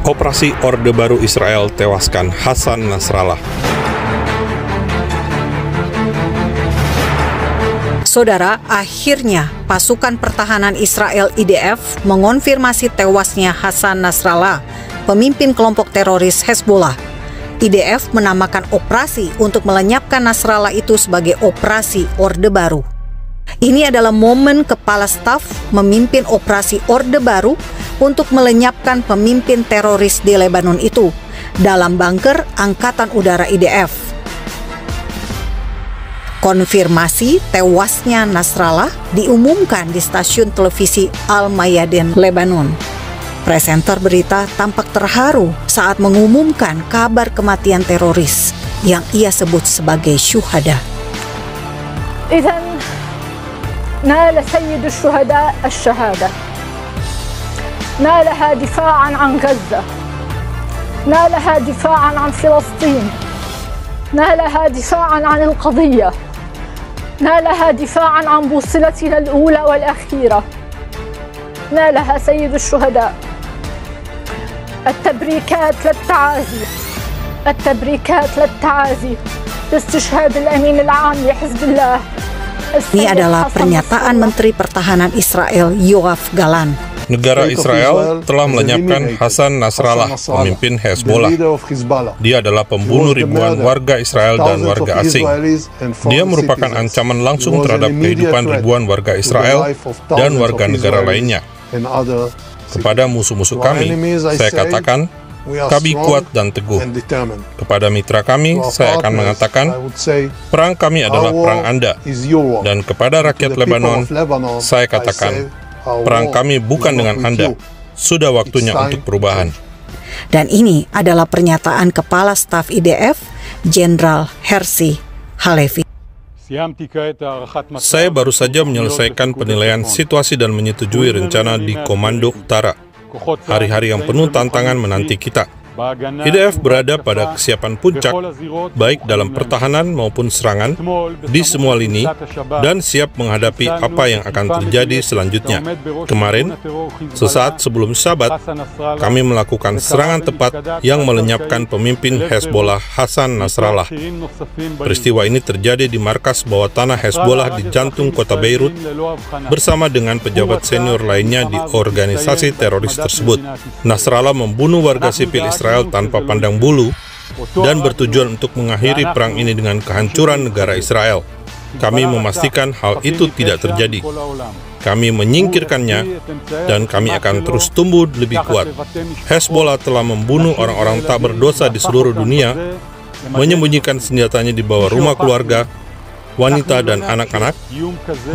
Operasi Orde Baru Israel tewaskan Hasan Nasrallah. Saudara, akhirnya pasukan pertahanan Israel IDF mengonfirmasi tewasnya Hasan Nasrallah, pemimpin kelompok teroris Hezbollah. IDF menamakan operasi untuk melenyapkan Nasrallah itu sebagai Operasi Orde Baru. Ini adalah momen kepala staf memimpin Operasi Orde Baru untuk melenyapkan pemimpin teroris di Lebanon itu dalam bunker Angkatan Udara IDF. Konfirmasi tewasnya Nasrallah diumumkan di stasiun televisi Al-Mayadin, Lebanon. Presenter berita tampak terharu saat mengumumkan kabar kematian teroris yang ia sebut sebagai syuhada. إذن نال سيد الشهداء الشهادة، نالها دفاعا عن غزة، نالها دفاعا عن فلسطين، نالها دفاعا عن القضية، نالها دفاعا عن بوصلتنا الأولى والأخيرة، نالها سيد الشهداء. التبريكات للتعازي، التبريكات للتعازي باستشهاد الأمين العام لحزب الله. Ini adalah pernyataan Menteri Pertahanan Israel Yoav Galan. Negara Israel telah melenyapkan Hasan Nasrallah, pemimpin Hezbollah. Dia adalah pembunuh ribuan warga Israel dan warga asing. Dia merupakan ancaman langsung terhadap kehidupan ribuan warga Israel dan warga negara lainnya. Kepada musuh-musuh kami, saya katakan, kami kuat dan teguh. Kepada mitra kami, saya akan mengatakan, perang kami adalah perang Anda. Dan kepada rakyat Lebanon, saya katakan, perang kami bukan dengan Anda. Sudah waktunya untuk perubahan. Dan ini adalah pernyataan Kepala Staf IDF, Jenderal Herzi Halevi. Saya baru saja menyelesaikan penilaian situasi dan menyetujui rencana di Komando Utara. Hari-hari yang penuh tantangan menanti kita. IDF berada pada kesiapan puncak, baik dalam pertahanan maupun serangan, di semua lini, dan siap menghadapi apa yang akan terjadi selanjutnya. Kemarin, sesaat sebelum Sabat, kami melakukan serangan tepat yang melenyapkan pemimpin Hezbollah Hasan Nasrallah. Peristiwa ini terjadi di markas bawah tanah Hezbollah di jantung kota Beirut, bersama dengan pejabat senior lainnya di organisasi teroris tersebut. Nasrallah membunuh warga sipil Israel tanpa pandang bulu dan bertujuan untuk mengakhiri perang ini dengan kehancuran negara Israel. Kami memastikan hal itu tidak terjadi. Kami menyingkirkannya dan kami akan terus tumbuh lebih kuat. Hezbollah telah membunuh orang-orang tak berdosa di seluruh dunia, menyembunyikan senjatanya di bawah rumah keluarga, wanita dan anak-anak,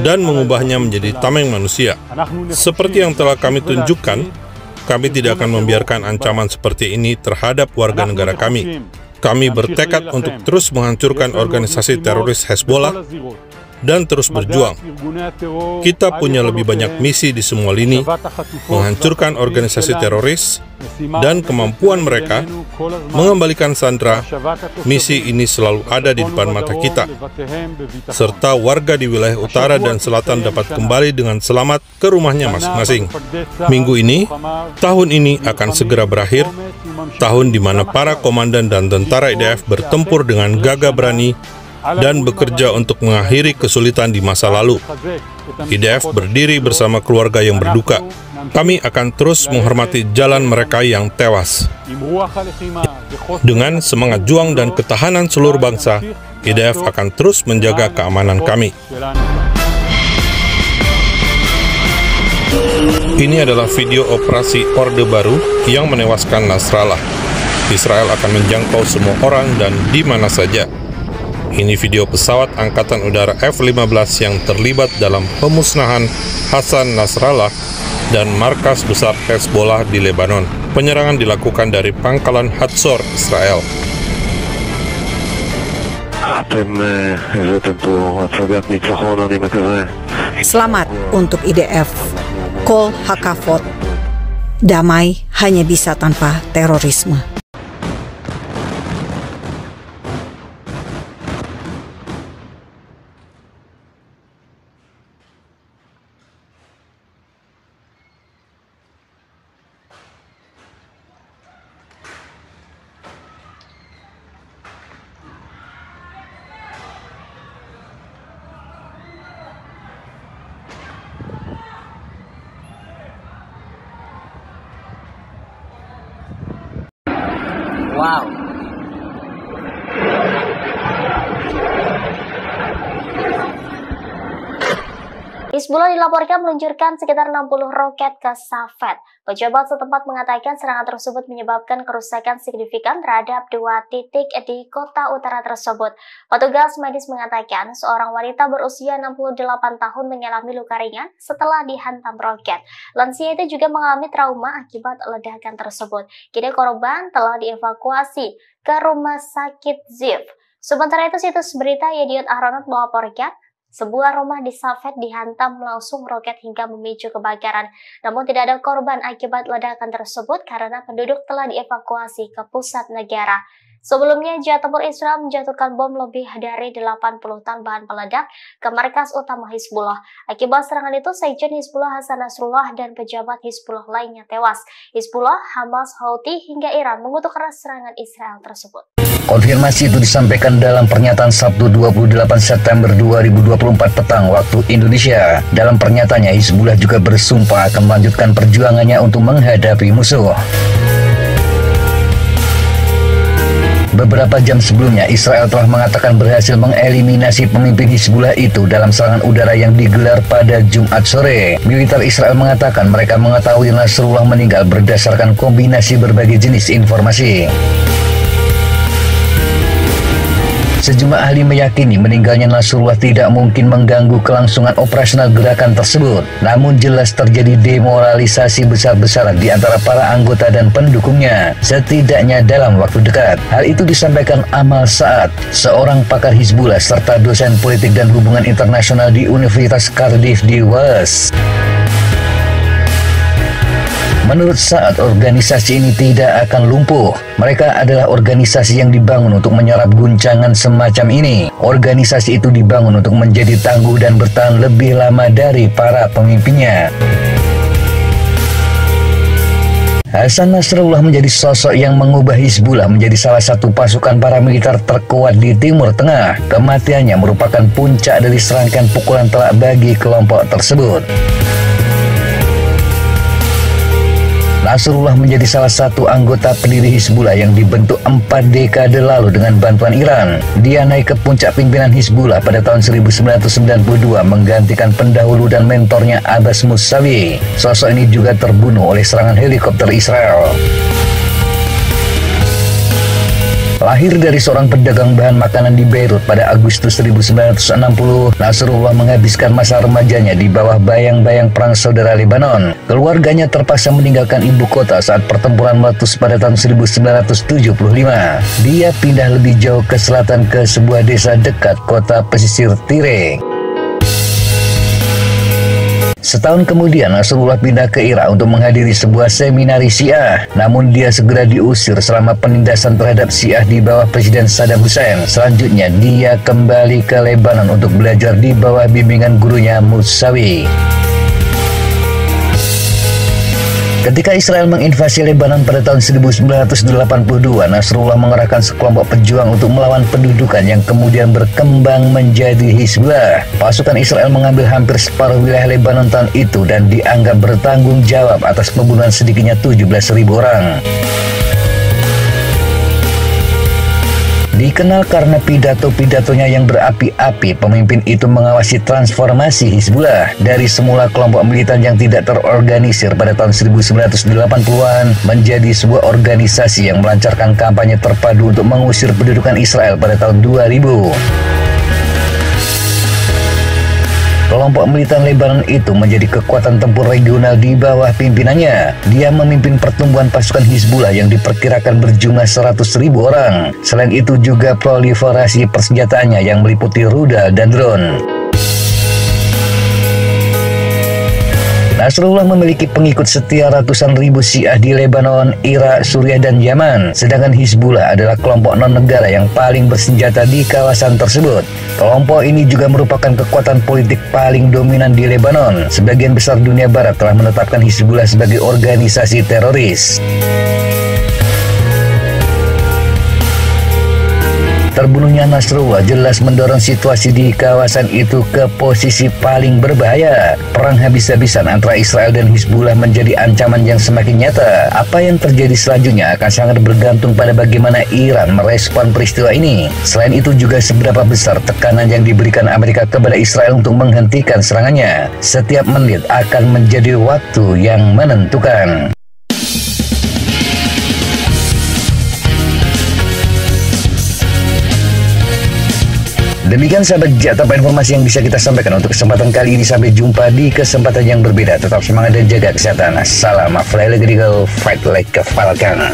dan mengubahnya menjadi tameng manusia. Seperti yang telah kami tunjukkan, kami tidak akan membiarkan ancaman seperti ini terhadap warga negara kami. Kami bertekad untuk terus menghancurkan organisasi teroris Hezbollah dan terus berjuang. Kita punya lebih banyak misi di semua lini, menghancurkan organisasi teroris, dan kemampuan mereka mengembalikan sandera. Misi ini selalu ada di depan mata kita, serta warga di wilayah utara dan selatan dapat kembali dengan selamat ke rumahnya masing-masing. Minggu ini, tahun ini akan segera berakhir, tahun di mana para komandan dan tentara IDF bertempur dengan gagah berani dan bekerja untuk mengakhiri kesulitan di masa lalu. IDF berdiri bersama keluarga yang berduka. Kami akan terus menghormati jalan mereka yang tewas. Dengan semangat juang dan ketahanan seluruh bangsa, IDF akan terus menjaga keamanan kami. Ini adalah video operasi Orde Baru yang menewaskan Nasrallah. Israel akan menjangkau semua orang dan di mana saja. Ini video pesawat Angkatan Udara F-15 yang terlibat dalam pemusnahan Hasan Nasrallah dan markas besar Hezbollah di Lebanon. Penyerangan dilakukan dari pangkalan Hatzor, Israel. Selamat untuk IDF. Kol Hakavod. Damai hanya bisa tanpa terorisme. Wow. Hizbullah dilaporkan meluncurkan sekitar 60 roket ke Safed. Pejabat setempat mengatakan serangan tersebut menyebabkan kerusakan signifikan terhadap 2 titik di kota utara tersebut. Petugas medis mengatakan seorang wanita berusia 68 tahun mengalami luka ringan setelah dihantam roket. Lansia itu juga mengalami trauma akibat ledakan tersebut. Kini korban telah dievakuasi ke rumah sakit Ziv. Sementara itu situs berita Yediot Ahronot melaporkan sebuah rumah di Safed dihantam langsung roket hingga memicu kebakaran. Namun tidak ada korban akibat ledakan tersebut karena penduduk telah dievakuasi ke pusat negara. Sebelumnya, Jet Tempur Israel menjatuhkan bom lebih dari 80 ton bahan peledak ke markas utama Hizbullah. Akibat serangan itu, Sekjen Hizbullah Hasan Nasrullah dan pejabat Hizbullah lainnya tewas. Hizbullah, Hamas, Houthi, hingga Iran mengutuk keras serangan Israel tersebut. Konfirmasi itu disampaikan dalam pernyataan Sabtu 28 September 2024 petang waktu Indonesia. Dalam pernyataannya, Hizbullah juga bersumpah akan melanjutkan perjuangannya untuk menghadapi musuh. Beberapa jam sebelumnya, Israel telah mengatakan berhasil mengeliminasi pemimpin Hizbullah itu dalam serangan udara yang digelar pada Jumat sore. Militer Israel mengatakan mereka mengetahui Nasrullah meninggal berdasarkan kombinasi berbagai jenis informasi. Sejumlah ahli meyakini meninggalnya Nasrullah tidak mungkin mengganggu kelangsungan operasional gerakan tersebut. Namun jelas terjadi demoralisasi besar-besaran di antara para anggota dan pendukungnya, setidaknya dalam waktu dekat. Hal itu disampaikan Amal Saad, seorang pakar Hizbullah serta dosen politik dan hubungan internasional di Universitas Cardiff di Wales. Menurut Saad, organisasi ini tidak akan lumpuh. Mereka adalah organisasi yang dibangun untuk menyerap guncangan semacam ini. Organisasi itu dibangun untuk menjadi tangguh dan bertahan lebih lama dari para pemimpinnya. Hasan Nasrullah menjadi sosok yang mengubah Hizbullah menjadi salah satu pasukan paramiliter terkuat di Timur Tengah. Kematiannya merupakan puncak dari serangkaian pukulan telak bagi kelompok tersebut. Nasrullah menjadi salah satu anggota pendiri Hizbullah yang dibentuk 4 dekade lalu dengan bantuan Iran. Dia naik ke puncak pimpinan Hizbullah pada tahun 1992 menggantikan pendahulu dan mentornya Abbas Musawi. Sosok ini juga terbunuh oleh serangan helikopter Israel. Lahir dari seorang pedagang bahan makanan di Beirut pada Agustus 1960, Nasrullah menghabiskan masa remajanya di bawah bayang-bayang perang saudara Lebanon. Keluarganya terpaksa meninggalkan ibu kota saat pertempuran meletus pada tahun 1975. Dia pindah lebih jauh ke selatan ke sebuah desa dekat kota pesisir Tire. Setahun kemudian, Nasrullah pindah ke Irak untuk menghadiri sebuah seminari Syiah. Namun dia segera diusir selama penindasan terhadap Syiah di bawah Presiden Saddam Hussein. Selanjutnya, dia kembali ke Lebanon untuk belajar di bawah bimbingan gurunya Musawi. Ketika Israel menginvasi Lebanon pada tahun 1982, Nasrullah mengerahkan sekelompok pejuang untuk melawan pendudukan yang kemudian berkembang menjadi Hizbullah. Pasukan Israel mengambil hampir separuh wilayah Lebanon tahun itu dan dianggap bertanggung jawab atas pembunuhan sedikitnya 17.000 orang. Dikenal karena pidato-pidatonya yang berapi-api, pemimpin itu mengawasi transformasi Hizbullah dari semula kelompok militan yang tidak terorganisir pada tahun 1980-an menjadi sebuah organisasi yang melancarkan kampanye terpadu untuk mengusir pendudukan Israel pada tahun 2000. Kelompok militan Lebanon itu menjadi kekuatan tempur regional di bawah pimpinannya. Dia memimpin pertumbuhan pasukan Hizbullah yang diperkirakan berjumlah 100.000 orang. Selain itu juga proliferasi persenjataannya yang meliputi rudal dan drone. Nasrullah memiliki pengikut setia ratusan ribu Syiah di Lebanon, Irak, Suriah, dan Yaman. Sedangkan Hizbullah adalah kelompok non-negara yang paling bersenjata di kawasan tersebut. Kelompok ini juga merupakan kekuatan politik paling dominan di Lebanon. Sebagian besar dunia barat telah menetapkan Hizbullah sebagai organisasi teroris. Terbunuhnya Nasrullah jelas mendorong situasi di kawasan itu ke posisi paling berbahaya. Perang habis-habisan antara Israel dan Hizbullah menjadi ancaman yang semakin nyata. Apa yang terjadi selanjutnya akan sangat bergantung pada bagaimana Iran merespon peristiwa ini. Selain itu juga seberapa besar tekanan yang diberikan Amerika kepada Israel untuk menghentikan serangannya. Setiap menit akan menjadi waktu yang menentukan. Demikian sahabat Jatah informasi yang bisa kita sampaikan untuk kesempatan kali ini. Sampai jumpa di kesempatan yang berbeda. Tetap semangat dan jaga kesehatan. Salam Fly Like Eagle, Fight Like a Falcon.